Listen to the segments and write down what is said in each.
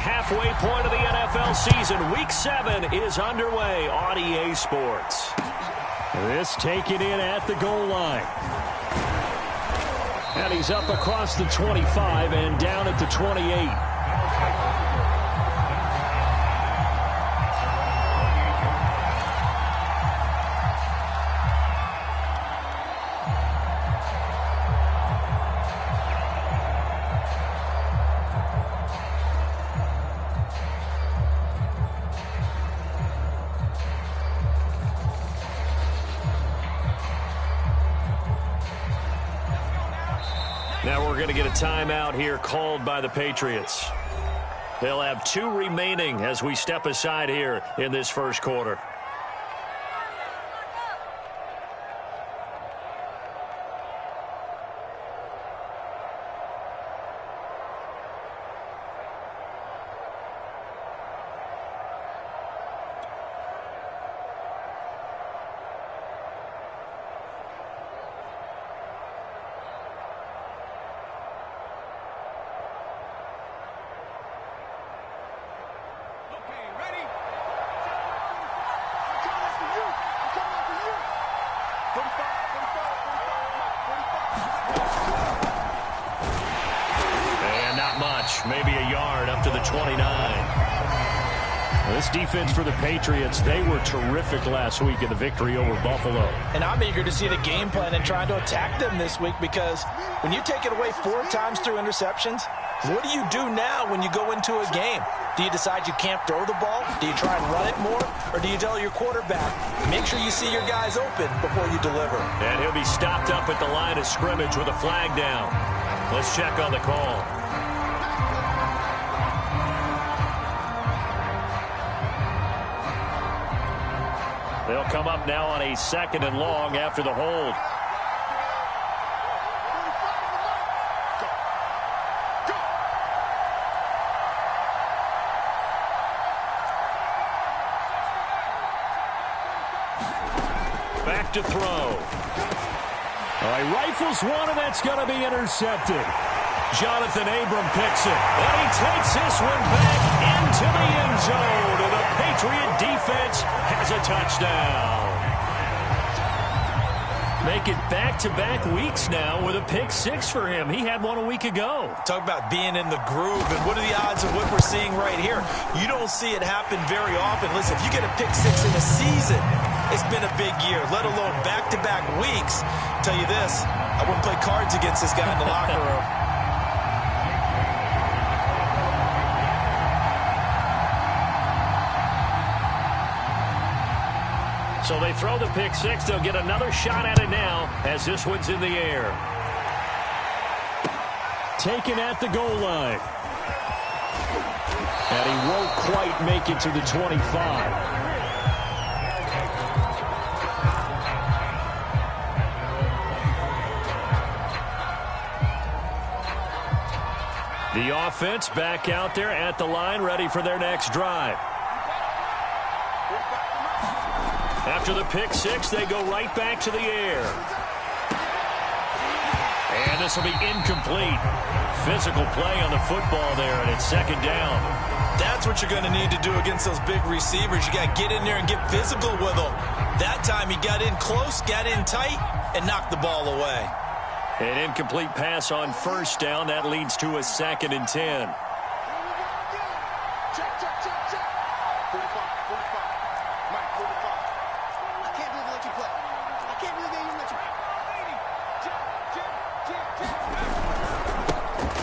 halfway point of the NFL season. Week 7 is underway on EA Sports. This taken in at the goal line. And he's up across the 25 and down at the 28. Now we're going to get a timeout here called by the Patriots. They'll have 2 remaining as we step aside here in this first quarter. Maybe a yard up to the 29. This defense for the Patriots, they were terrific last week in the victory over Buffalo. And I'm eager to see the game plan and trying to attack them this week, because when you take it away 4 times through interceptions, what do you do now when you go into a game? Do you decide you can't throw the ball? Do you try and run it more? Or do you tell your quarterback, make sure you see your guys open before you deliver? And he'll be stopped up at the line of scrimmage with a flag down. Let's check on the call. They'll come up now on a 2nd and long after the hold. Back to throw. He rifles one, and that's going to be intercepted. Jonathan Abram picks it, and he takes this one back into the end zone, and the Patriot defense has a touchdown. Make it back-to-back weeks now with a pick 6 for him. He had one a week ago. Talk about being in the groove, and what are the odds of what we're seeing right here? You don't see it happen very often. Listen, if you get a pick 6 in a season, it's been a big year, let alone back-to-back weeks. I'll tell you this, I wouldn't play cards against this guy in the locker room. So they throw the pick 6. They'll get another shot at it now as this one's in the air. Taken at the goal line. And he won't quite make it to the 25. The offense back out there at the line, ready for their next drive. After the pick 6, they go right back to the air. And this will be incomplete. Physical play on the football there, and it's 2nd down. That's what you're going to need to do against those big receivers. You got to get in there and get physical with them. That time he got in close, got in tight, and knocked the ball away. An incomplete pass on 1st down. That leads to a 2nd and 10.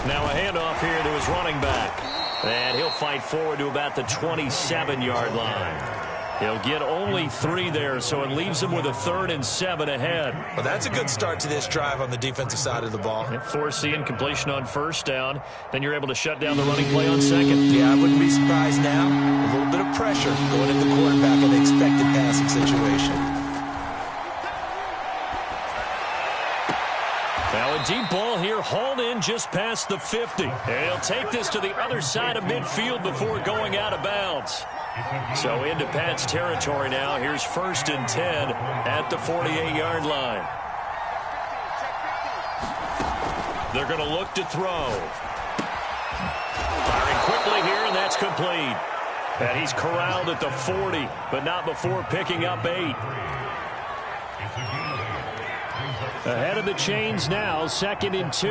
Now a handoff here to his running back. And he'll fight forward to about the 27-yard line. He'll get only 3 there, so it leaves him with a 3rd and 7 ahead. Well, that's a good start to this drive on the defensive side of the ball. Force the incompletion on 1st down. Then you're able to shut down the running play on 2nd. Yeah, I wouldn't be surprised now. A little bit of pressure going at the quarterback in the expected passing situation. Now a deep ball here, hauled in just past the 50. And he'll take this to the other side of midfield before going out of bounds. So into Pat's territory now. Here's 1st and 10 at the 48-yard line. They're going to look to throw. Firing quickly here, and that's complete. And he's corralled at the 40, but not before picking up 8. Ahead of the chains now, 2nd and 2.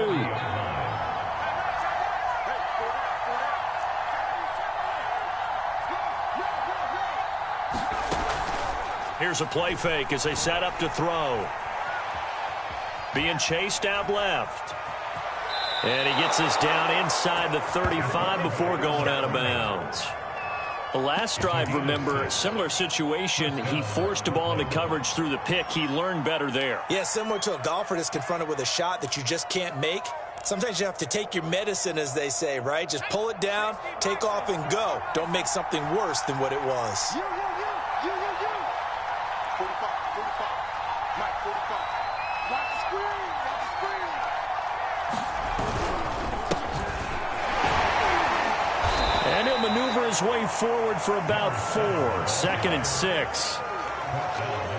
Here's a play fake as they set up to throw. Being chased out left. And he gets us down inside the 35 before going out of bounds. The last drive, remember, similar situation. He forced the ball into coverage through the pick. He learned better there. Yeah, similar to a golfer that's confronted with a shot that you just can't make. Sometimes you have to take your medicine, as they say, right? Just pull it down, take off, and go. Don't make something worse than what it was. And he'll maneuver his way forward for about 4. 2nd and 6.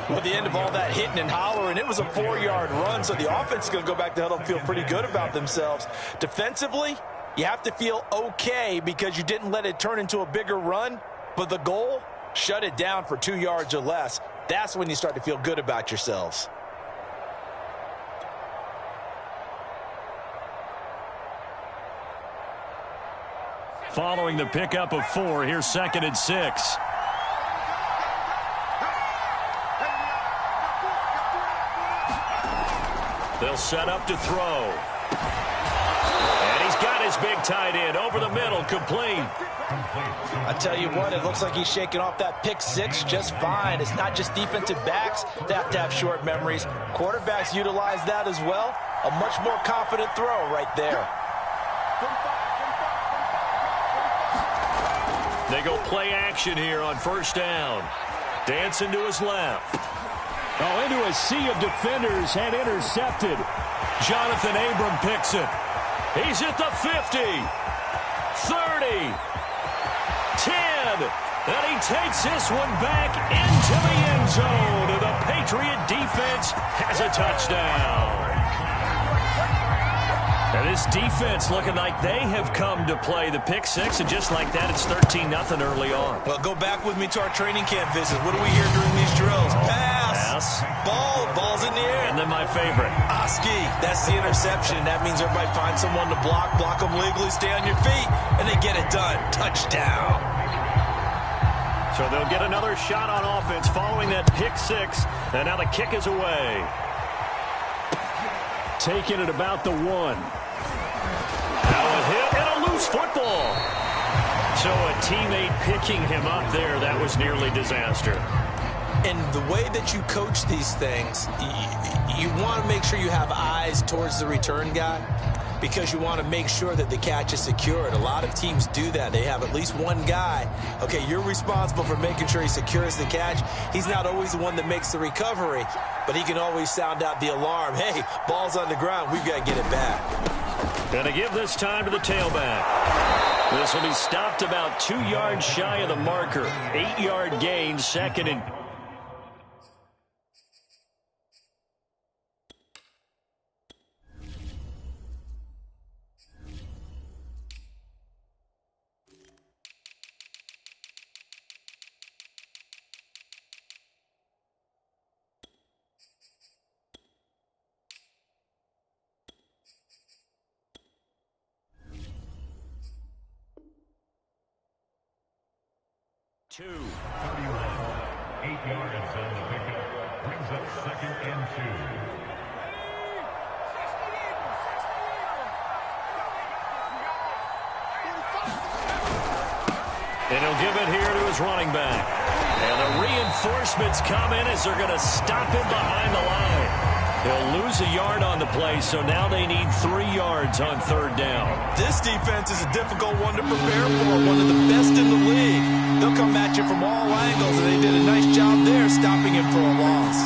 Well, at the end of all that hitting and hollering, it was a 4-yard run, so the offense is going to go back to huddle and feel pretty good about themselves. Defensively, you have to feel okay because you didn't let it turn into a bigger run, but the goal, shut it down for 2 yards or less. That's when you start to feel good about yourselves. Following the pickup of 4, here's 2nd and 6. They'll set up to throw. And he's got his big tight end over the middle, complete. I tell you what, it looks like he's shaking off that pick 6 just fine. It's not just defensive backs that have to have short memories. Quarterbacks utilize that as well. A much more confident throw right there. They go play action here on 1st down. Dancing to his left. Oh, into a sea of defenders and intercepted. Jonathan Abram picks it. He's at the 50. 30. 10. And he takes this one back into the end zone. And the Patriot defense has a touchdown. And this defense looking like they have come to play the pick 6, and just like that, it's 13-0 early on. Well, go back with me to our training camp visit. What do we hear during these drills? Pass. Ball's in the air. And then my favorite. Oski, that's the interception. That means everybody finds someone to block them legally, stay on your feet, and they get it done. Touchdown. So they'll get another shot on offense following that pick 6, and now the kick is away. Taking it about the 1. Now a hit and a loose football. So a teammate picking him up there, that was nearly disaster. And the way that you coach these things, you want to make sure you have eyes towards the return guy because you want to make sure that the catch is secured. A lot of teams do that. They have at least one guy. Okay, you're responsible for making sure he secures the catch. He's not always the one that makes the recovery, but he can always sound out the alarm. Hey, ball's on the ground. We've got to get it back. Going to give this time to the tailback. This will be stopped about 2 yards shy of the marker. 8-yard gain, 2nd and 2. 31, 8 yards on the pickup, brings up 2nd and 2. And he'll give it here to his running back. And the reinforcements come in as they're going to stop him behind the line. He'll lose a yard on the play, so now they need 3 yards on 3rd down. This defense is a difficult one to prepare for, one of the best in the league. They'll come at you from all angles, and they did a nice job there stopping him for a loss.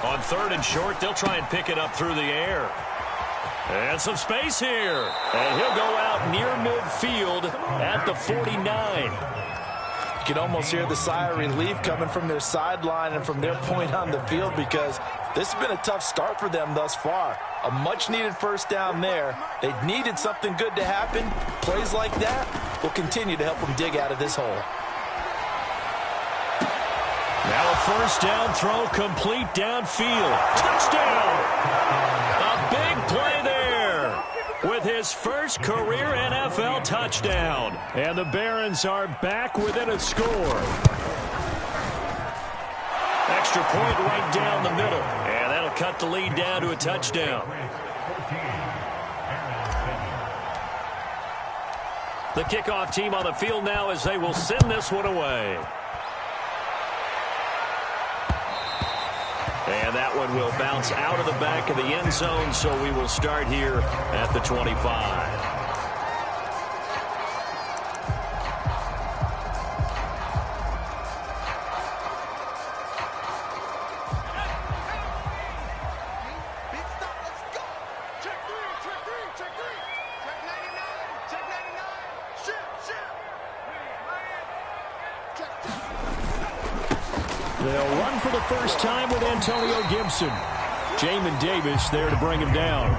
On 3rd and short, they'll try and pick it up through the air. And some space here. And he'll go out near midfield at the 49. You can almost hear the sigh of relief coming from their sideline and from their point on the field because this has been a tough start for them thus far. A much-needed 1st down there. They needed something good to happen. Plays like that, will continue to help them dig out of this hole. Now a first down throw, complete downfield. Touchdown! A big play there with his first career NFL touchdown. And the Barons are back within a score. Extra point right down the middle. And that'll cut the lead down to a touchdown. The kickoff team on the field now as they will send this one away. And that one will bounce out of the back of the end zone, so we will start here at the 25. They'll run for the first time with Antonio Gibson. Jamin Davis there to bring him down.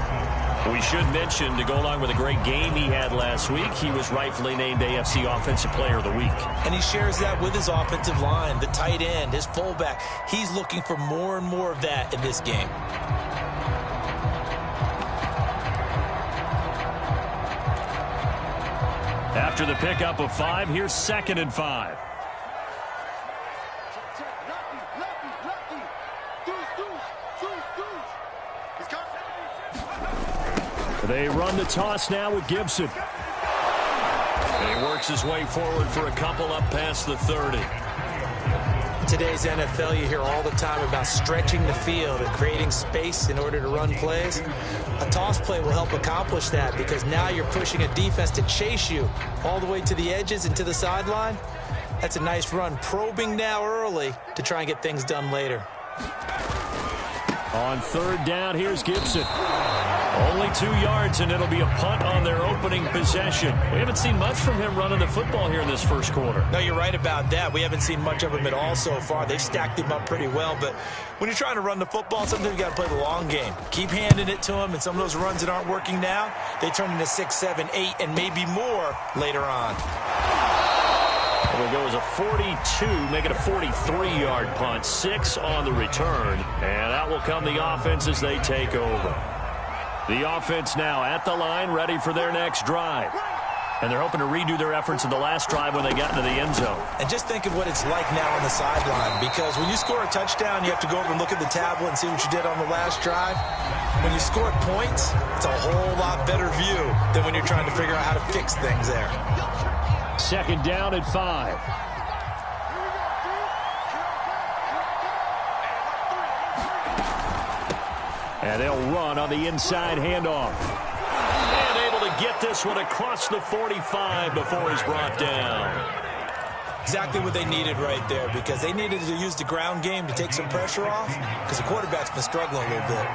We should mention, to go along with a great game he had last week, he was rightfully named AFC Offensive Player of the Week. And he shares that with his offensive line, the tight end, his fullback. He's looking for more and more of that in this game. After the pickup of 5, here's 2nd and 5. They run the toss now with Gibson. And he works his way forward for a couple up past the 30. In today's NFL, you hear all the time about stretching the field and creating space in order to run plays. A toss play will help accomplish that because now you're pushing a defense to chase you all the way to the edges and to the sideline. That's a nice run. Probing now early to try and get things done later. On 3rd down, here's Gibson. Only 2 yards, and it'll be a punt on their opening possession. We haven't seen much from him running the football here in this first quarter. No, you're right about that. We haven't seen much of him at all so far. They've stacked him up pretty well, but when you're trying to run the football, sometimes you got to play the long game. Keep handing it to him, and some of those runs that aren't working now, they turn into 6, 7, 8, and maybe more later on. It'll go as a 42, make it a 43-yard punt, 6 on the return, and out will come the offense as they take over. The offense now at the line, ready for their next drive. And they're hoping to redo their efforts in the last drive when they got into the end zone. And just think of what it's like now on the sideline, because when you score a touchdown, you have to go over and look at the tablet and see what you did on the last drive. When you score points, it's a whole lot better view than when you're trying to figure out how to fix things there. 2nd down and 5. And they'll run on the inside handoff. And able to get this one across the 45 before he's brought down. Exactly what they needed right there, because they needed to use the ground game to take some pressure off, because the quarterback's been struggling a little bit.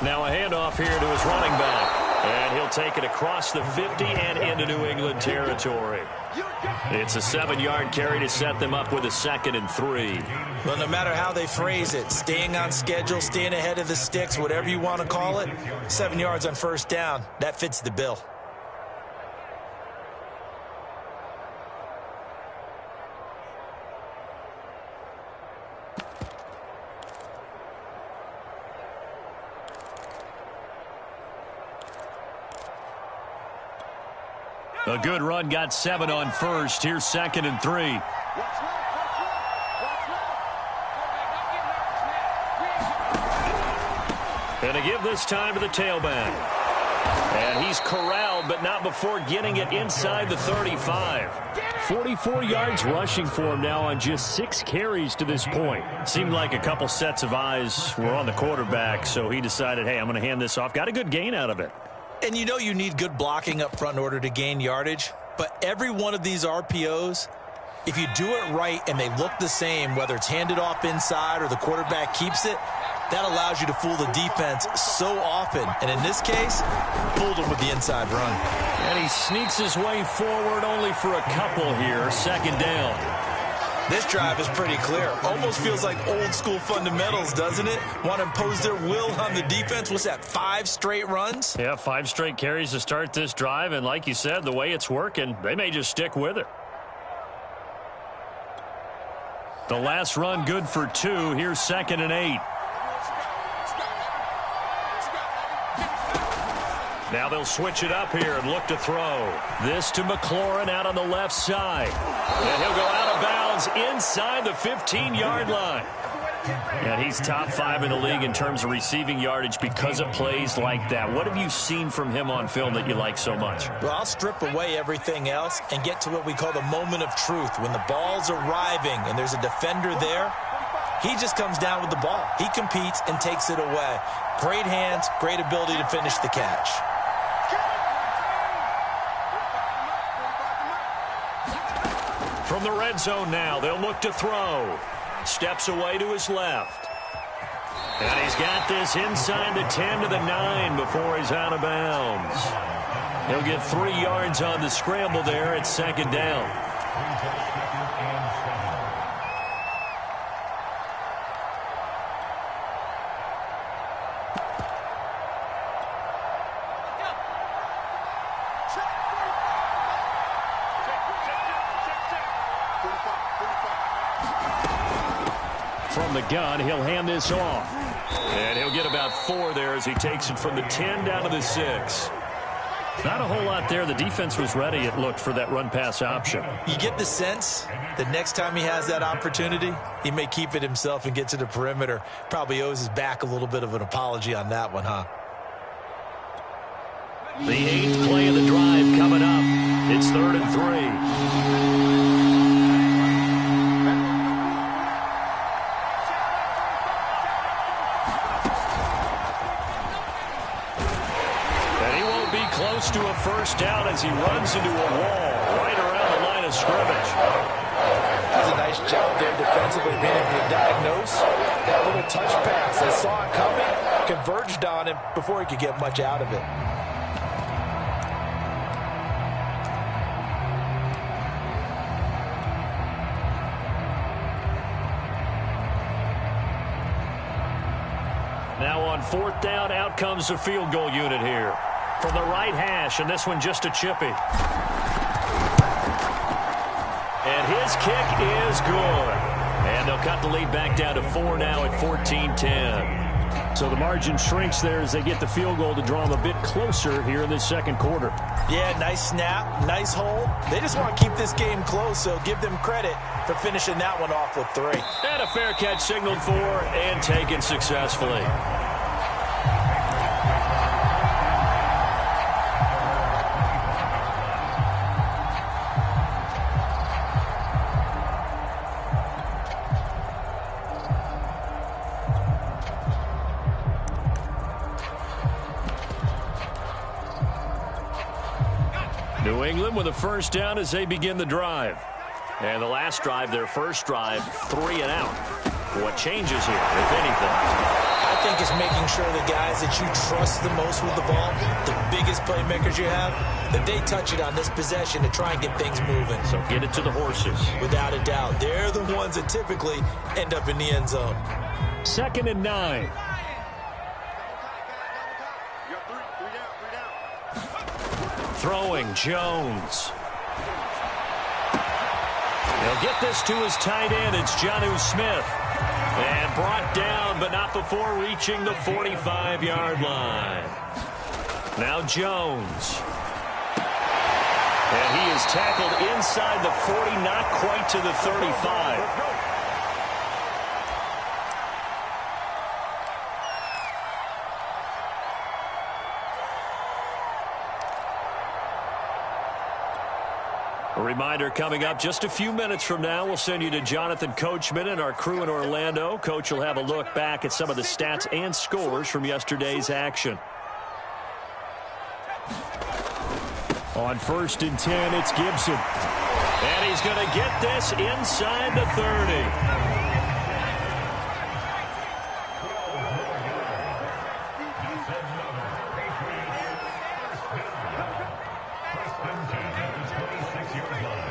Now a handoff here to his running back. And he'll take it across the 50 and into New England territory. It's a 7-yard carry to set them up with a 2nd and 3. Well, no matter how they phrase it, staying on schedule, staying ahead of the sticks, whatever you want to call it, 7 yards on 1st down, that fits the bill. A good run, got 7 on 1st. Here's 2nd and 3. And a give this time to the tailback. And he's corralled, but not before getting it inside the 35. 44 yards rushing for him now on just 6 carries to this point. Seemed like a couple sets of eyes were on the quarterback, so he decided, hey, I'm going to hand this off. Got a good gain out of it. And you know you need good blocking up front in order to gain yardage. But every one of these RPOs, if you do it right and they look the same, whether it's handed off inside or the quarterback keeps it, That allows you to fool the defense so often. And in this case, fooled him with the inside run. And he sneaks his way forward only for a couple here. Second down. This drive is pretty clear. Almost feels like old school fundamentals, doesn't it? Want to impose their will on the defense. What's that, 5 straight runs? Yeah, 5 straight carries to start this drive. And like you said, the way it's working, they may just stick with it. The last run good for 2. Here's 2nd and 8. Now they'll switch it up here and look to throw. This to McLaurin out on the left side. And he'll go out of bounds inside the 15-yard line. And he's top 5 in the league in terms of receiving yardage because of plays like that. What have you seen from him on film that you like so much? Well, I'll strip away everything else and get to what we call the moment of truth. When the ball's arriving and there's a defender there, he just comes down with the ball. He competes and takes it away. Great hands, great ability to finish the catch. From the red zone now, they'll look to throw. Steps away to his left. And he's got this inside the 10 to the 9 before he's out of bounds. He'll get 3 yards on the scramble there at 2nd down. From the gun, he'll hand this off. And he'll get about 4 there as he takes it from the 10 down to the 6. Not a whole lot there. The defense was ready, it looked, for that run-pass option. You get the sense that next time he has that opportunity, he may keep it himself and get to the perimeter. Probably owes his back a little bit of an apology on that one, huh? The 8th play of the drive coming up. It's 3rd and 3. Close to a first down as he runs into a wall right around the line of scrimmage. That's a nice job there defensively, being able to diagnose that little touch pass. They saw it coming, converged on him before he could get much out of it. Now on 4th down, out comes the field goal unit here. From the right hash, and this one just a chippy. And his kick is good. And they'll cut the lead back down to 4 now at 14-10. So the margin shrinks there as they get the field goal to draw them a bit closer here in this 2nd quarter. Yeah, nice snap, nice hold. They just want to keep this game close, so give them credit for finishing that one off with 3. And a fair catch signaled for and taken successfully. New England with a first down as they begin the drive. And the last drive, their first drive, 3 and out. What changes here, if anything? I think it's making sure the guys that you trust the most with the ball, the biggest playmakers you have, that they touch it on this possession to try and get things moving. So get it to the horses. Without a doubt. They're the ones that typically end up in the end zone. 2nd and 9. Throwing, Jones. He'll get this to his tight end. It's Jonnu Smith. And brought down, but not before reaching the 45-yard line. Now Jones. And he is tackled inside the 40, not quite to the 35. A reminder coming up just a few minutes from now. We'll send you to Jonathan Coachman and our crew in Orlando. Coach will have a look back at some of the stats and scores from yesterday's action. On 1st and 10, it's Gibson. And he's going to get this inside the 30. 6-yard line.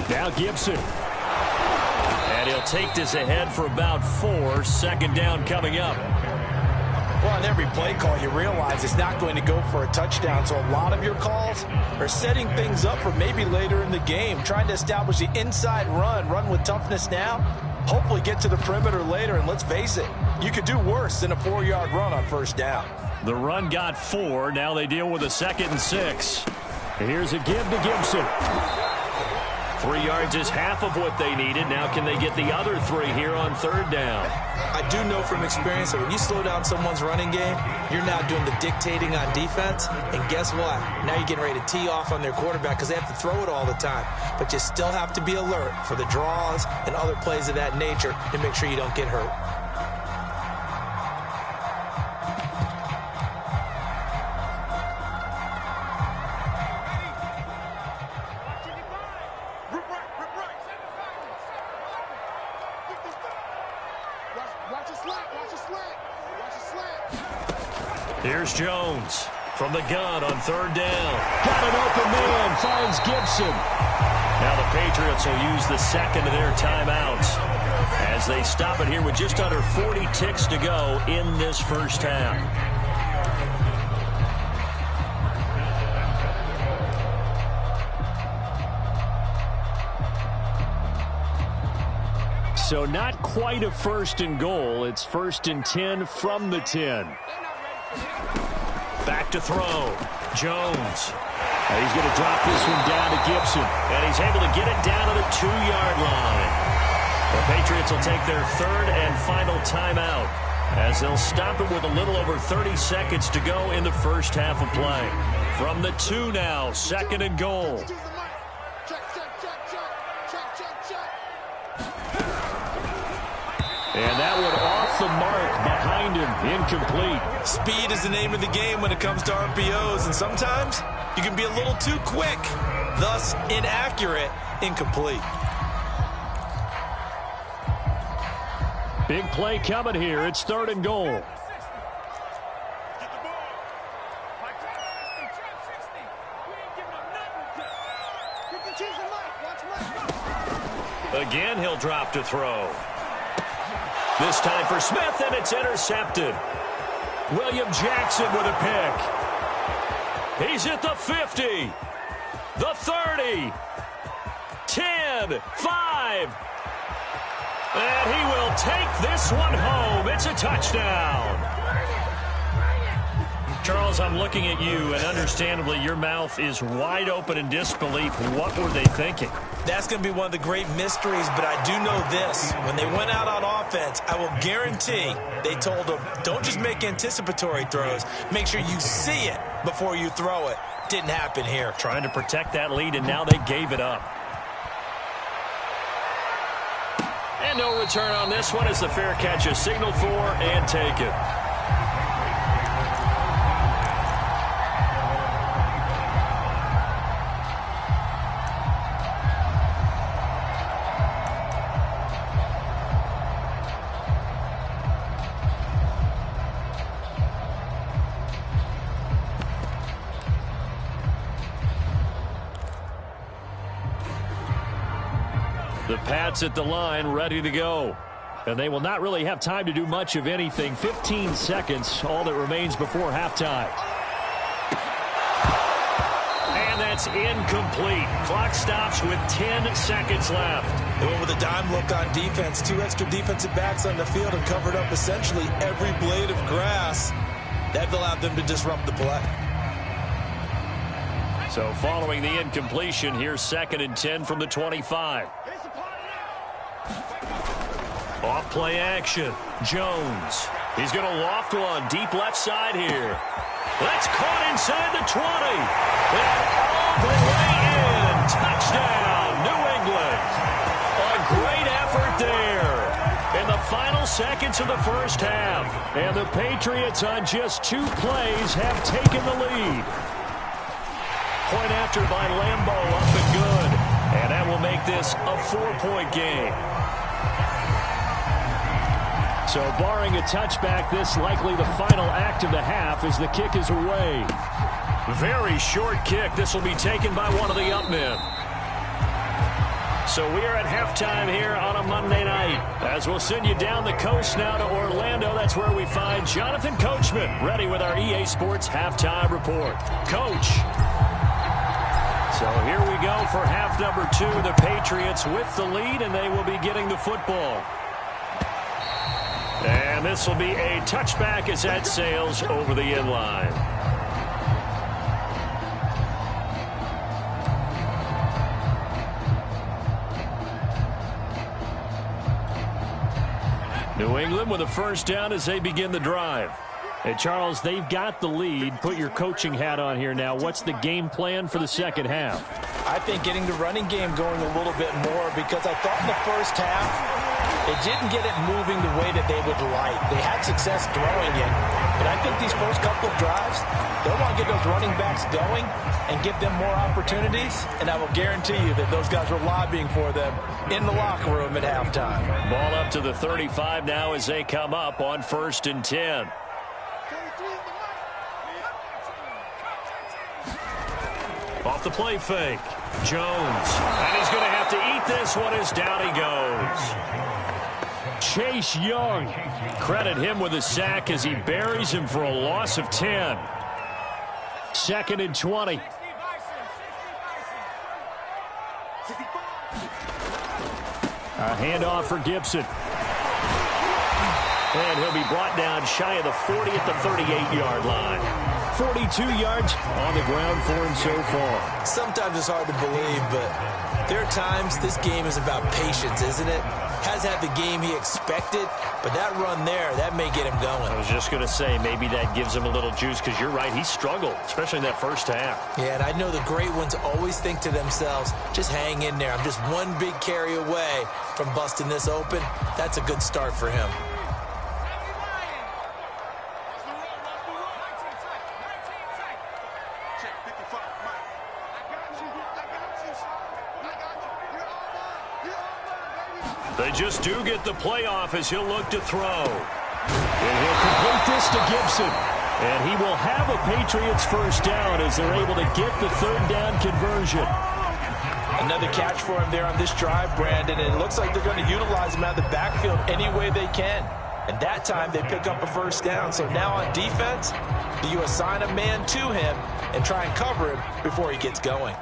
Now Gibson. And he'll take this ahead for about 4. Second down coming up. Well, on every play call, you realize it's not going to go for a touchdown, so a lot of your calls are setting things up for maybe later in the game, trying to establish the inside run with toughness now, hopefully get to the perimeter later, and let's face it, you could do worse than a 4-yard run on first down. The run got 4. Now they deal with a 2nd and 6. Here's a give to Gibson. 3 yards is half of what they needed. Now can they get the other 3 here on 3rd down? I do know from experience that when you slow down someone's running game, you're now doing the dictating on defense. And guess what? Now you're getting ready to tee off on their quarterback because they have to throw it all the time. But you still have to be alert for the draws and other plays of that nature to make sure you don't get hurt. Here's Jones from the gun on 3rd down. Got an open man, finds Gibson. Now the Patriots will use the 2nd of their timeouts as they stop it here with just under 40 ticks to go in this first half. So not quite a 1st and goal. It's 1st and 10 from the 10. Back to throw. Jones. He's going to drop this one down to Gibson. And he's able to get it down to the 2-yard line. The Patriots will take their 3rd and final timeout as they'll stop it with a little over 30 seconds to go in the first half of play. From the 2 now, 2nd and goal. And that one off the mark behind him, incomplete. Speed is the name of the game when it comes to RPOs, and sometimes you can be a little too quick, thus inaccurate, incomplete. Big play coming here. It's 3rd and goal. Again, he'll drop to throw. This time for Smith, and it's intercepted. William Jackson with a pick. He's at the 50, the 30, 10, 5. And he will take this one home. It's a touchdown. Charles, I'm looking at you, and understandably, your mouth is wide open in disbelief. What were they thinking? That's going to be one of the great mysteries, but I do know this. When they went out on offense, I will guarantee they told them, don't just make anticipatory throws. Make sure you see it before you throw it. Didn't happen here. Trying to protect that lead, and now they gave it up. And no return on this one as the fair catch is signaled for and taken. The Pats at the line, ready to go. And they will not really have time to do much of anything. 15 seconds, all that remains before halftime. And that's incomplete. Clock stops with 10 seconds left. They went with a dime look on defense. 2 extra defensive backs on the field and covered up essentially every blade of grass. That allowed them to disrupt the play. So following the incompletion, here's 2nd and 10 from the 25. Off play action. Jones. He's going to loft one deep left side here. That's caught inside the 20. And all the way in. Touchdown, New England. A great effort there in the final seconds of the first half. And the Patriots on just 2 plays have taken the lead. Point after by Lambeau, up and good. And that will make this a 4-point game. So barring a touchback, this likely the final act of the half as the kick is away. Very short kick. This will be taken by one of the up men. So we are at halftime here on a Monday night. As we'll send you down the coast now to Orlando. That's where we find Jonathan Coachman ready with our EA Sports halftime report. Coach. So here we go for half number 2. The Patriots with the lead, and they will be getting the football. And this will be a touchback as that sails over the end line. New England with a first down as they begin the drive. Hey, Charles, they've got the lead. Put your coaching hat on here now. What's the game plan for the second half? I think getting the running game going a little bit more, because I thought in the first half they didn't get it moving the way that they would like. They had success throwing it, but I think these first couple of drives, they'll want to get those running backs going and give them more opportunities, and I will guarantee you that those guys were lobbying for them in the locker room at halftime. Ball up to the 35 now as they come up on 1st and 10. Off the play fake. Jones. And he's going to have to eat this one as down he goes. Chase Young. Credit him with a sack as he buries him for a loss of 10. 2nd and 20. A handoff for Gibson. And he'll be brought down shy of the 40 at the 38-yard line. 42 yards on the ground for him so far. Sometimes it's hard to believe, but there are times this game is about patience, isn't it? Has had the game he expected, but that run there, that may get him going. I was just going to say, maybe that gives him a little juice, because you're right, he struggled, especially in that first half. Yeah, and I know the great ones always think to themselves, just hang in there. I'm just one big carry away from busting this open. That's a good start for him. They just do get the playoff as he'll look to throw. And he'll complete this to Gibson. And he will have a Patriots first down as they're able to get the 3rd down conversion. Another catch for him there on this drive, Brandon. And it looks like they're going to utilize him out of the backfield any way they can. And that time they pick up a first down. So now on defense, you assign a man to him and try and cover him before he gets going.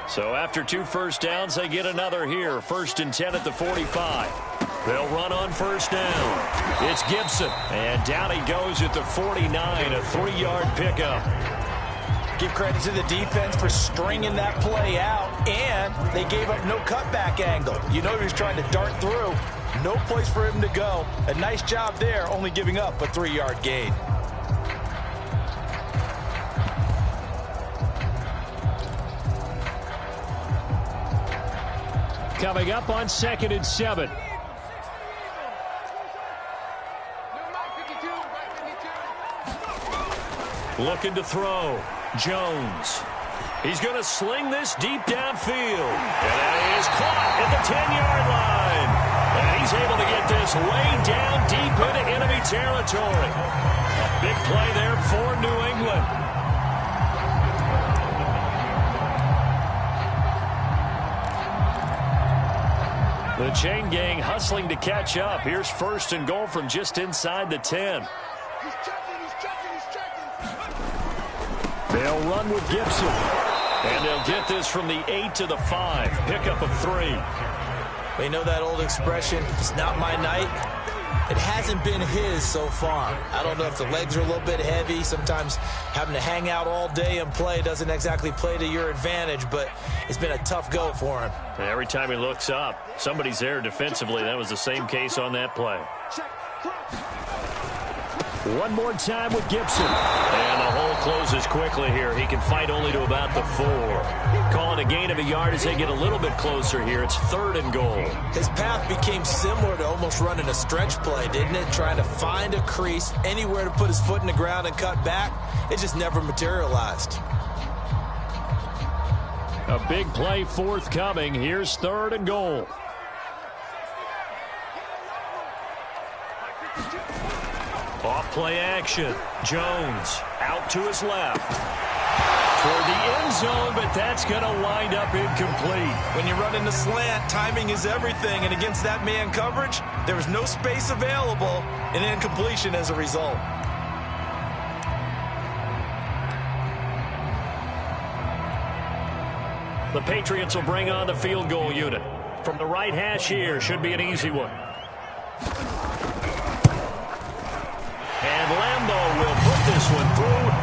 So after 2 first downs, they get another here. 1st and 10 at the 45. They'll run on first down. It's Gibson. And down he goes at the 49, a 3-yard pickup. Give credit to the defense for stringing that play out, and they gave up no cutback angle. You know he was trying to dart through. No place for him to go. A nice job there, only giving up a 3-yard gain. Coming up on 2nd and 7. Looking to throw. Jones. He's going to sling this deep downfield. And he is caught at the 10-yard line. And he's able to get this way down deep into enemy territory. A big play there for New England. The chain gang hustling to catch up. Here's 1st and goal from just inside the 10. They'll run with Gibson. And they'll get this from the 8 to the 5. Pickup of 3. We know that old expression, it's not my night. It hasn't been his so far. I don't know if the legs are a little bit heavy. Sometimes having to hang out all day and play doesn't exactly play to your advantage, but it's been a tough go for him. And every time he looks up, somebody's there defensively. That was the same case on that play. One more time with Gibson. And the hole closes quickly here. He can fight only to about the 4. Calling a gain of a yard as they get a little bit closer here. It's 3rd and goal. His path became similar to almost running a stretch play, didn't it? Trying to find a crease, anywhere to put his foot in the ground and cut back. It just never materialized. A big play forthcoming. Here's 3rd and goal. Off play action. Jones out to his left. toward the end zone, but that's going to wind up incomplete. When you run in the slant, timing is everything, and against that man coverage, there was no space available, and incompletion as a result. The Patriots will bring on the field goal unit. From the right hash here, should be an easy one. And Lambeau will put this one through.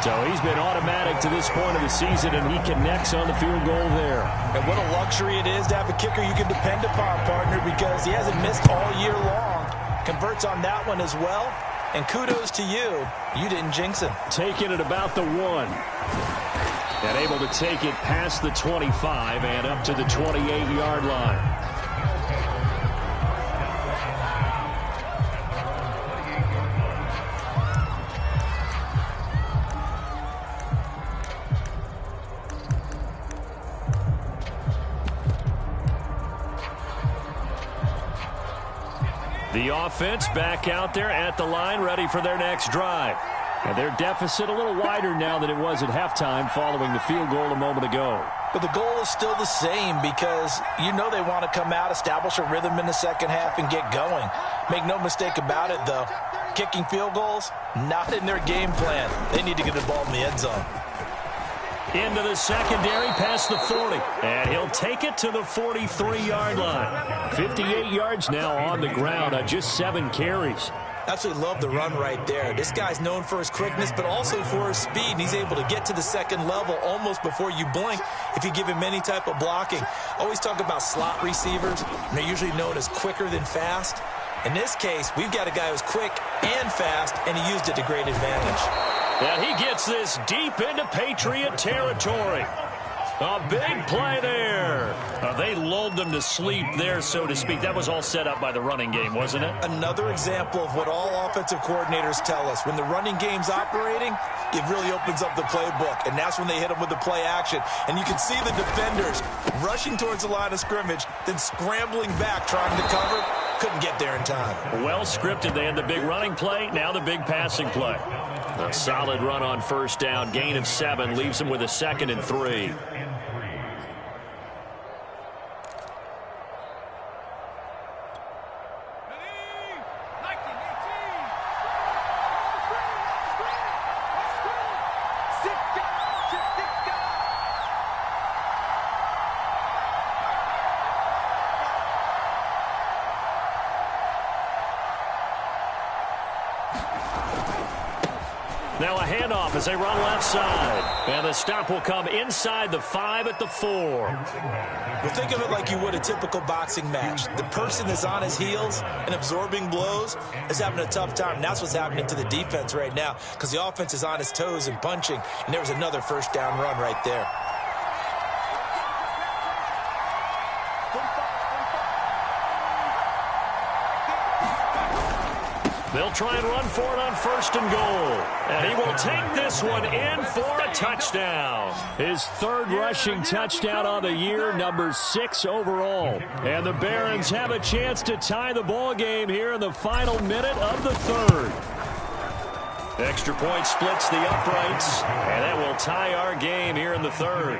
So he's been automatic to this point of the season, and he connects on the field goal there. And what a luxury it is to have a kicker you can depend upon, partner, because he hasn't missed all year long. Converts on that one as well. And kudos to you. You didn't jinx him. Taking it about the 1. And able to take it past the 25 and up to the 28-yard line. The offense back out there at the line, ready for their next drive. And their deficit a little wider now than it was at halftime following the field goal a moment ago. But the goal is still the same because you know they want to come out, establish a rhythm in the second half, and get going. Make no mistake about it, though. Kicking field goals, not in their game plan. They need to get the ball in the end zone. Into the secondary, past the 40. And he'll take it to the 43-yard line. 58 yards now on the ground on just 7 carries. Absolutely love the run right there. This guy's known for his quickness, but also for his speed. And he's able to get to the second level almost before you blink if you give him any type of blocking. Always talk about slot receivers, and they're usually known as quicker than fast. In this case, we've got a guy who's quick and fast, and he used it to great advantage. And he gets this deep into Patriot territory. A big play there. They lulled them to sleep there, so to speak. That was all set up by the running game, wasn't it? Another example of what all offensive coordinators tell us. When the running game's operating, it really opens up the playbook, and that's when they hit them with the play action. And you can see the defenders rushing towards the line of scrimmage, then scrambling back, trying to cover. Couldn't get there in time. Well scripted. They had the big running play, now the big passing play. A solid run on first down. Gain of 7 leaves them with a 2nd and 3. Now a handoff as they run left side. And the stop will come inside the 5 at the 4. Well, think of it like you would a typical boxing match. The person that's on his heels and absorbing blows is having a tough time. And that's what's happening to the defense right now because the offense is on his toes and punching. And there was another first down run right there. They'll try and run for it on 1st and goal. And he will take this one in for a touchdown. His 3rd rushing touchdown on the year, number 6 overall. And the Barons have a chance to tie the ball game here in the final minute of the 3rd. Extra point splits the uprights, and that will tie our game here in the 3rd.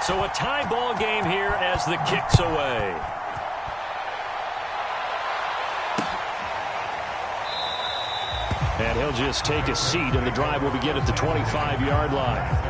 So a tie ball game here as the kick's away. And he'll just take a seat, and the drive will begin at the 25-yard line.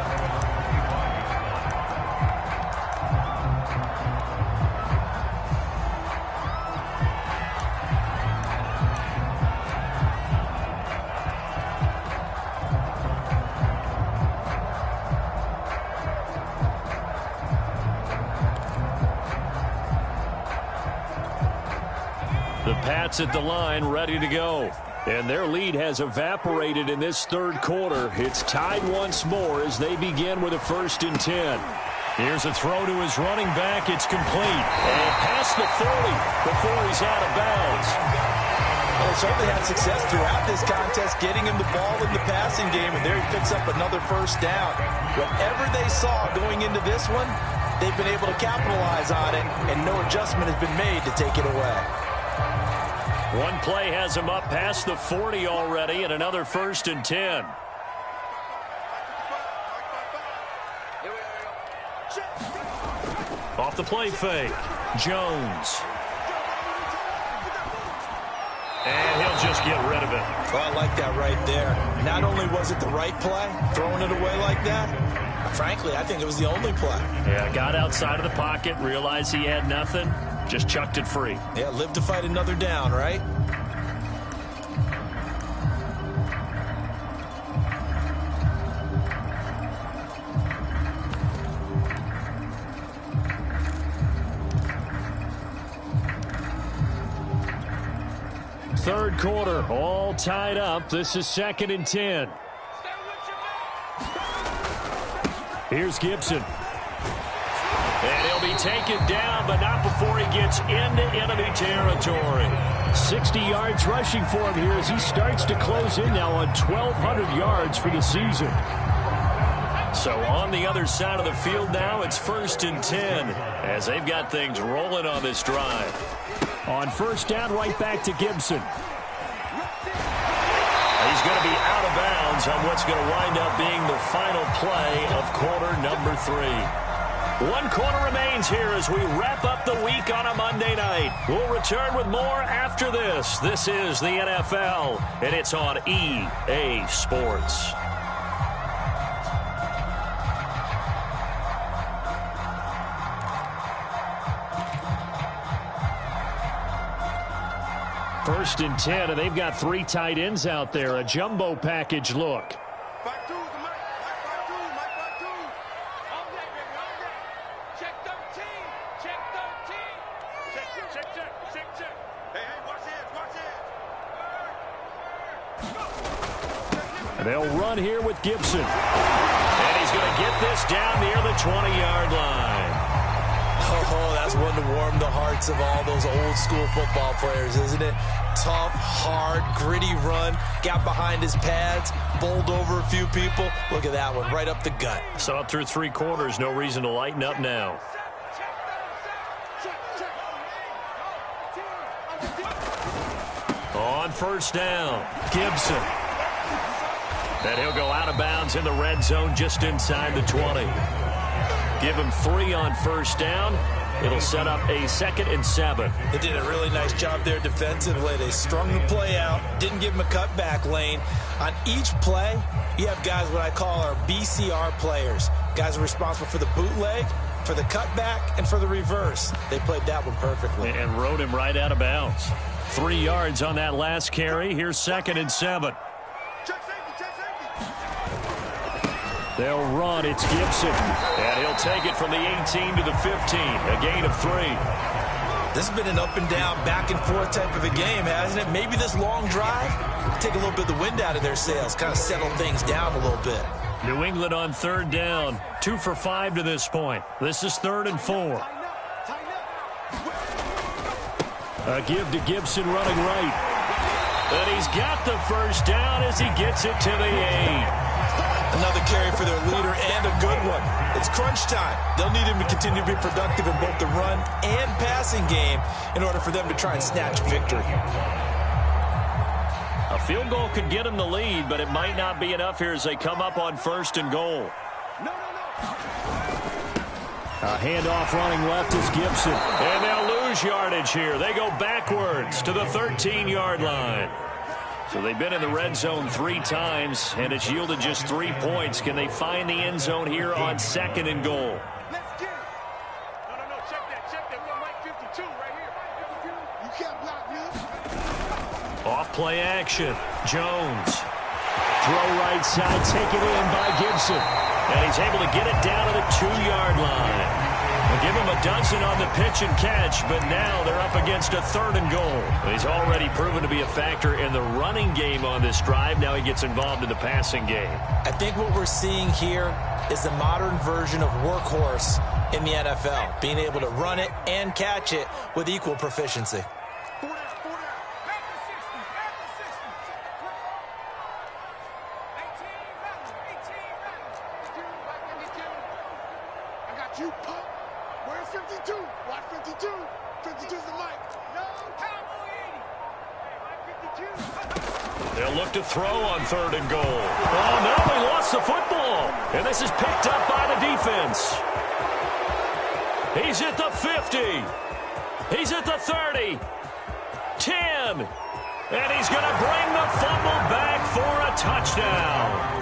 The Pats at the line, ready to go. And their lead has evaporated in this 3rd quarter. It's tied once more as they begin with a 1st and 10. Here's a throw to his running back. It's complete. And past the 40 before he's out of bounds. Well, they certainly had success throughout this contest, getting him the ball in the passing game, and there he picks up another first down. Whatever they saw going into this one, they've been able to capitalize on it, and no adjustment has been made to take it away. One play has him up past the 40 already, and another 1st and 10. Off the play fake, Jones. And he'll just get rid of it. Well, I like that right there. Not only was it the right play, throwing it away like that, frankly, I think it was the only play. Yeah, got outside of the pocket, realized he had nothing, just chucked it free. Yeah, live to fight another down, right? Third quarter, all tied up. This is 2nd and 10. Here's Gibson. And he'll be taken down, but not before he gets into enemy territory. 60 yards rushing for him here as he starts to close in now on 1,200 yards for the season. So on the other side of the field now, it's 1st and 10 as they've got things rolling on this drive. On 1st down, right back to Gibson. He's going to be out of bounds on what's going to wind up being the final play of quarter number 3. 1 quarter remains here as we wrap up the week on a Monday night. We'll return with more after this. This is the NFL, and it's on EA Sports. First and 10, and they've got 3 tight ends out there. A jumbo package look. They'll run here with Gibson. And he's going to get this down near the 20-yard line. Oh, that's one to warm the hearts of all those old school football players, isn't it? Tough, hard, gritty run. Got behind his pads, bowled over a few people. Look at that one, right up the gut. So up through 3 quarters, no reason to lighten up now. On 1st down, Gibson. And he'll go out of bounds in the red zone just inside the 20. Give him 3 on 1st down. It'll set up a 2nd and 7. They did a really nice job there defensively. They strung the play out, didn't give him a cutback lane. On each play, you have guys what I call our BCR players. Guys are responsible for the bootleg, for the cutback, and for the reverse. They played that one perfectly. And rode him right out of bounds. 3 yards on that last carry. Here's 2nd and 7. They'll run. It's Gibson. And he'll take it from the 18 to the 15. A gain of 3. This has been an up and down, back and forth type of a game, hasn't it? Maybe this long drive, take a little bit of the wind out of their sails, kind of settle things down a little bit. New England on 3rd down. 2 for 5 to this point. This is 3rd and 4. A give to Gibson running right. And he's got the 1st down as he gets it to the 8. Another carry for their leader and a good one. It's crunch time. They'll need him to continue to be productive in both the run and passing game in order for them to try and snatch victory. A field goal could get him the lead, but it might not be enough here as they come up on 1st and goal. A handoff running left is Gibson. And they'll lose yardage here. They go backwards to the 13-yard line. So they've been in the red zone 3 times, and it's yielded just 3 points. Can they find the end zone here on 2nd and goal? Let's get it. No, check that. We're on Mike 52 right here. You can't block me. Off play action. Jones. Throw right side, taken in by Gibson. And he's able to get it down to the 2-yard line. They'll give him a dozen on the pitch and catch, but now they're up against a 3rd and goal. He's already proven to be a factor in the running game on this drive. Now he gets involved in the passing game. I think what we're seeing here is the modern version of workhorse in the NFL, being able to run it and catch it with equal proficiency. You pump. Where's 52? Watch 52. 52's the mic. No, Cowboy 80. They'll look to throw on 3rd and goal. Oh, no, they lost the football. And this is picked up by the defense. He's at the 50. He's at the 30. 10. And he's going to bring the fumble back for a touchdown.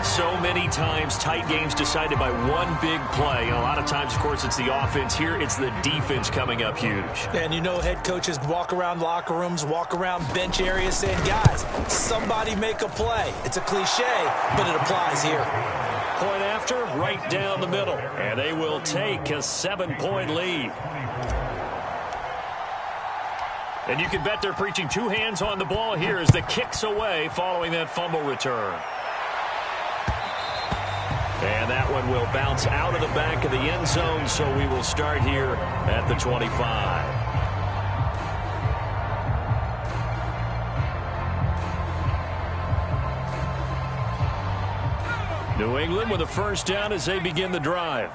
So many times, tight games decided by one big play. A lot of times, of course, it's the offense. Here, it's the defense coming up huge. And you know head coaches walk around locker rooms, walk around bench areas saying, guys, somebody make a play. It's a cliche, but it applies here. Point after, right down the middle. And they will take a 7-point lead. And you can bet they're preaching 2 hands on the ball here as the kick's away following that fumble return. And that one will bounce out of the back of the end zone, so we will start here at the 25. New England with a first down as they begin the drive.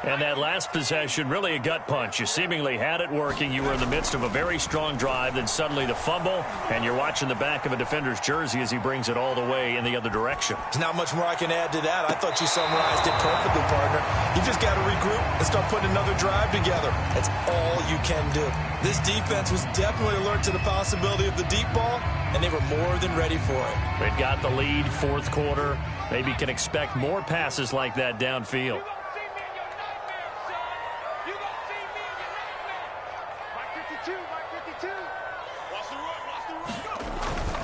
And that last possession, really a gut punch. You seemingly had it working. You were in the midst of a very strong drive. Then suddenly the fumble, and you're watching the back of a defender's jersey as he brings it all the way in the other direction. There's not much more I can add to that. I thought you summarized it perfectly, partner. You just got to regroup and start putting another drive together. That's all you can do. This defense was definitely alert to the possibility of the deep ball, and they were more than ready for it. They've got the lead, 4th quarter. Maybe can expect more passes like that downfield.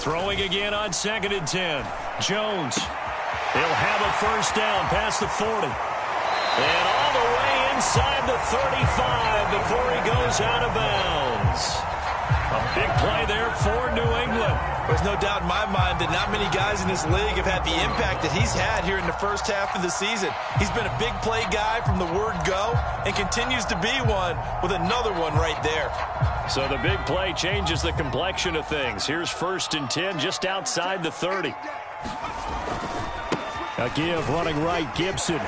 Throwing again on 2nd and 10. Jones. He'll have a first down past the 40. And all the way inside the 35 before he goes out of bounds. A big play there for New England. There's no doubt in my mind that not many guys in this league have had the impact that he's had here in the first half of the season. He's been a big play guy from the word go and continues to be one with another one right there. So the big play changes the complexion of things. Here's 1st and 10 just outside the 30. A give running right, Gibson.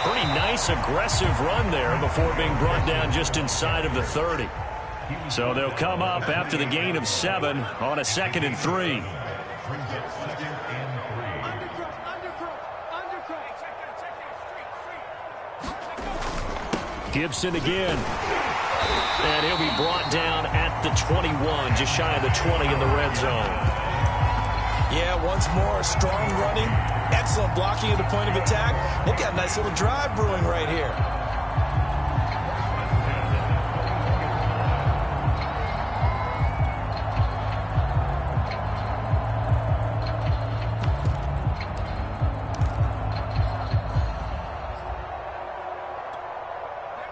Pretty nice aggressive run there before being brought down just inside of the 30. So they'll come up after the gain of 7 on a 2nd and 3. Gibson again. And he'll be brought down at the 21, just shy of the 20 in the red zone. Yeah, once more, strong running, excellent blocking at the point of attack. They've got a nice little drive brewing right here.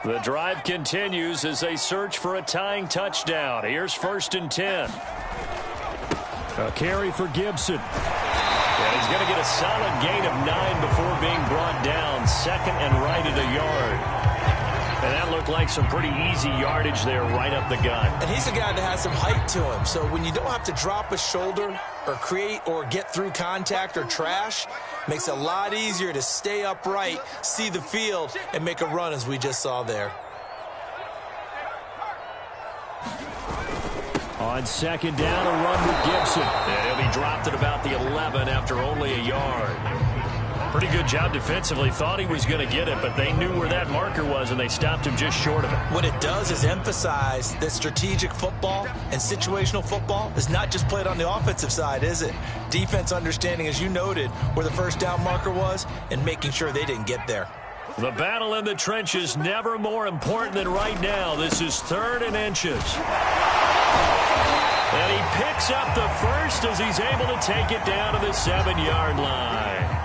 The drive continues as they search for a tying touchdown. Here's 1st and 10. A carry for Gibson. And he's going to get a solid gain of 9 before being brought down. 2nd and right at a yard. And that looked like some pretty easy yardage there right up the gut. And he's a guy that has some height to him. So when you don't have to drop a shoulder or create or get through contact or trash, makes it a lot easier to stay upright, see the field, and make a run as we just saw there. On 2nd down, a run with Gibson. And he'll be dropped at about the 11 after only a yard. Pretty good job defensively. Thought he was going to get it, but they knew where that marker was, and they stopped him just short of it. What it does is emphasize that strategic football and situational football is not just played on the offensive side, is it? Defense understanding, as you noted, where the first down marker was and making sure they didn't get there. The battle in the trenches never more important than right now. This is 3rd and inches. And he picks up the first as he's able to take it down to the 7-yard line.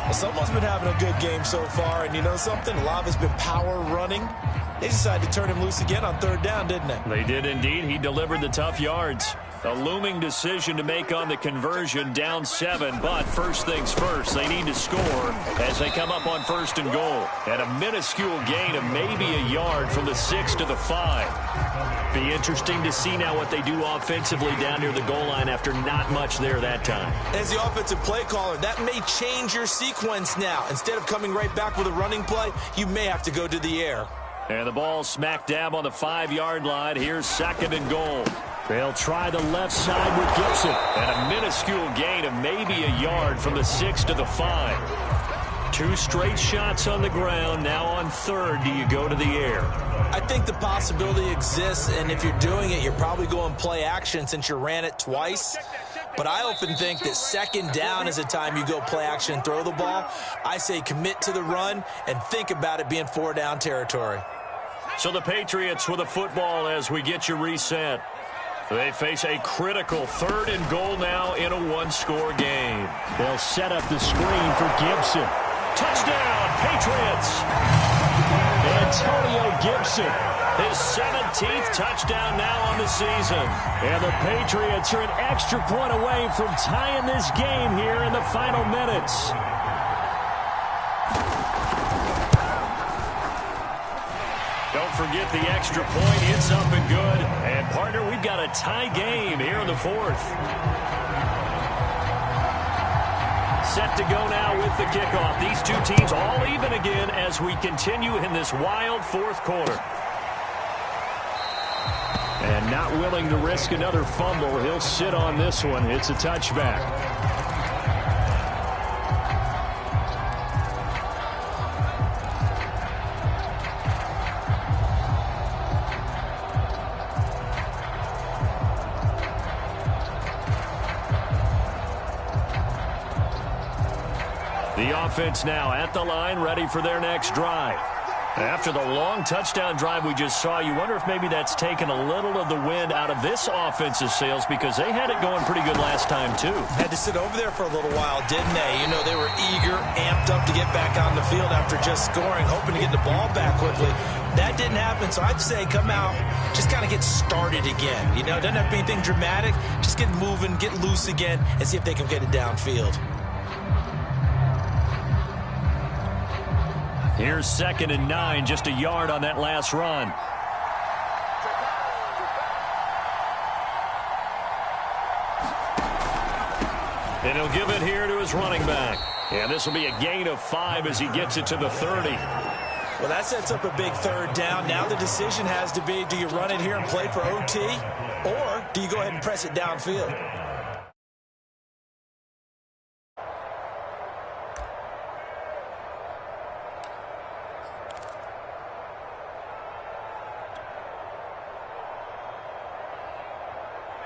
Well, someone's been having a good game so far, and you know something? A lot of it's been power running. They decided to turn him loose again on 3rd down, didn't they? They did indeed. He delivered the tough yards. A looming decision to make on the conversion, down 7, but first things first, they need to score as they come up on 1st and goal. And a minuscule gain of maybe a yard from the 6 to the 5. Be interesting to see now what they do offensively down near the goal line after not much there that time. As the offensive play caller, that may change your sequence now. Instead of coming right back with a running play, you may have to go to the air. And the ball smack dab on the 5-yard line. Here's 2nd and goal. They'll try the left side with Gibson. And a minuscule gain of maybe a yard from the 6 to the 5. 2 straight shots on the ground. Now on 3rd, do you go to the air? I think the possibility exists, and if you're doing it, you're probably going play action since you ran it twice. But I often think that 2nd down is the time you go play action and throw the ball. I say commit to the run and think about it being 4-down territory. So the Patriots with a football as we get you reset. They face a critical 3rd and goal now in a 1-score game. They'll set up the screen for Gibson. Touchdown, Patriots! Antonio Gibson. His 17th touchdown now on the season. And the Patriots are an extra point away from tying this game here in the final minutes. Don't forget the extra point. It's up and good. And, partner, we've got a tie game here in the 4th. Set to go now with the kickoff. These two teams all even again as we continue in this wild 4th quarter. And not willing to risk another fumble. He'll sit on this one. It's a touchback. The offense now at the line, ready for their next drive. After the long touchdown drive we just saw, you wonder if maybe that's taken a little of the wind out of this offensive sails because they had it going pretty good last time, too. Had to sit over there for a little while, didn't they? You know, they were eager, amped up to get back on the field after just scoring, hoping to get the ball back quickly. That didn't happen, so I'd say come out, just kind of get started again. You know, it doesn't have to be anything dramatic. Just get moving, get loose again, and see if they can get it downfield. Here's 2nd and 9, just a yard on that last run. And he'll give it here to his running back. And this will be a gain of 5 as he gets it to the 30. Well, that sets up a big 3rd down. Now the decision has to be, do you run it here and play for OT, or do you go ahead and press it downfield?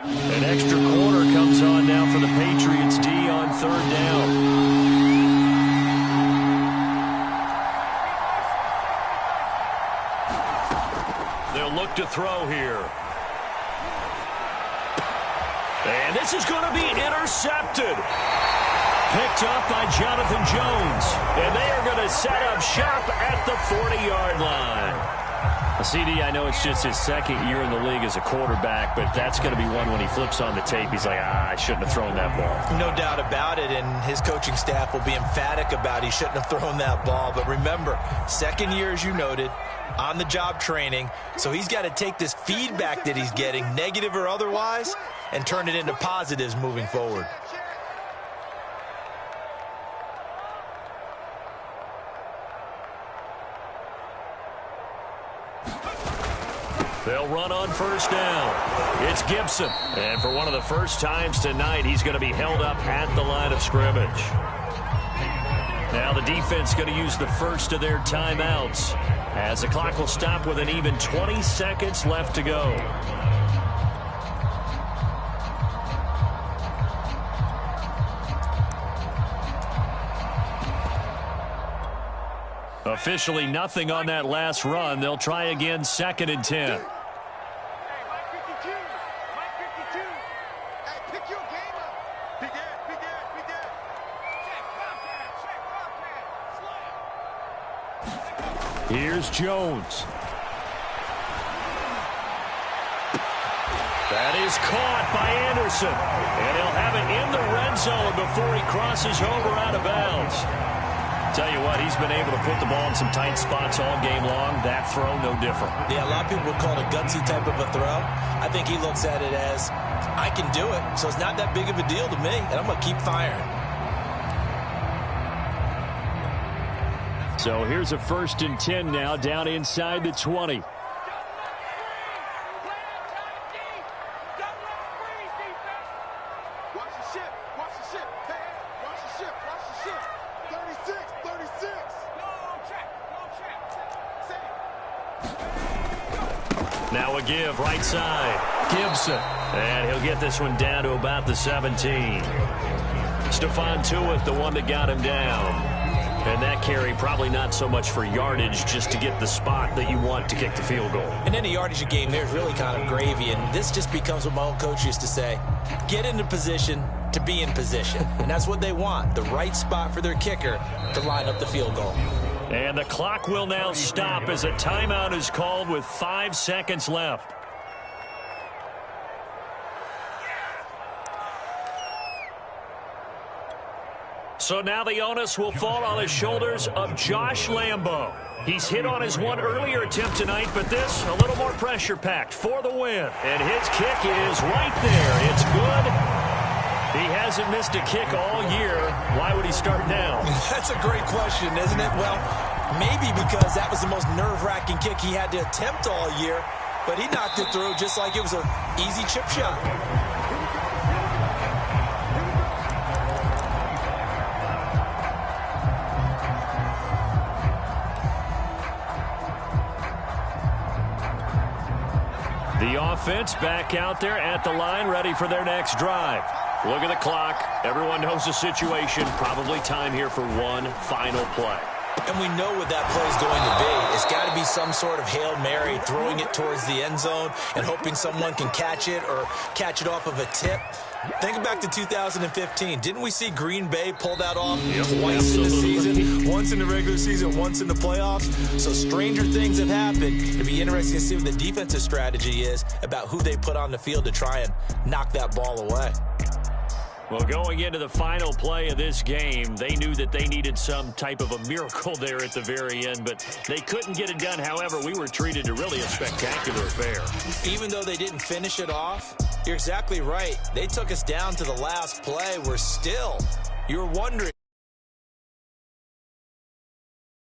An extra quarter comes on now for the Patriots D on 3rd down. They'll look to throw here. And this is going to be intercepted. Picked up by Jonathan Jones. And they are going to set up shop at the 40-yard line. CD, I know it's just his 2nd year in the league as a quarterback, but that's going to be one when he flips on the tape. He's like, I shouldn't have thrown that ball. No doubt about it, and his coaching staff will be emphatic about he shouldn't have thrown that ball. But remember, 2nd year, as you noted, on-the-job training, so he's got to take this feedback that he's getting, negative or otherwise, and turn it into positives moving forward. They'll run on 1st down. It's Gibson. And for one of the first times tonight, he's going to be held up at the line of scrimmage. Now the defense going to use the first of their timeouts as the clock will stop with an even 20 seconds left to go. Officially nothing on that last run. They'll try again 2nd and 10. Here's Jones. That is caught by Anderson. And he'll have it in the red zone before he crosses over out of bounds. Tell you what, he's been able to put the ball in some tight spots all game long. That throw, no different. Yeah, a lot of people would call it a gutsy type of a throw. I think he looks at it as, I can do it, so it's not that big of a deal to me, and I'm going to keep firing. So here's a 1st and 10 now, down inside the 20. Now a give, right side. Gibson. And he'll get this one down to about the 17. Stephon Tuitt, the one that got him down. And that carry probably not so much for yardage, just to get the spot that you want to kick the field goal. In any yardage game, there's really kind of gravy, and this just becomes what my old coach used to say. Get into position to be in position. And that's what they want, the right spot for their kicker to line up the field goal. And the clock will now stop as a timeout is called with 5 seconds left. So now the onus will fall on the shoulders of Josh Lambo. He's hit on his one earlier attempt tonight, but this a little more pressure-packed for the win. And his kick is right there. It's good. He hasn't missed a kick all year. Why would he start now? That's a great question, isn't it? Well, maybe because that was the most nerve-wracking kick he had to attempt all year, but he knocked it through just like it was an easy chip shot. The offense back out there at the line, ready for their next drive. Look at the clock. Everyone knows the situation. Probably time here for one final play. And we know what that play is going to be. It's got to be some sort of Hail Mary, throwing it towards the end zone and hoping someone can catch it or catch it off of a tip. Think back to 2015. Didn't we see Green Bay pull that off twice in the season? Once in the regular season, once in the playoffs. So stranger things have happened. It'll be interesting to see what the defensive strategy is about who they put on the field to try and knock that ball away. Well, going into the final play of this game, they knew that they needed some type of a miracle there at the very end, but they couldn't get it done. However, we were treated to really a spectacular affair. Even though they didn't finish it off, you're exactly right. They took us down to the last play. We're still, you're wondering.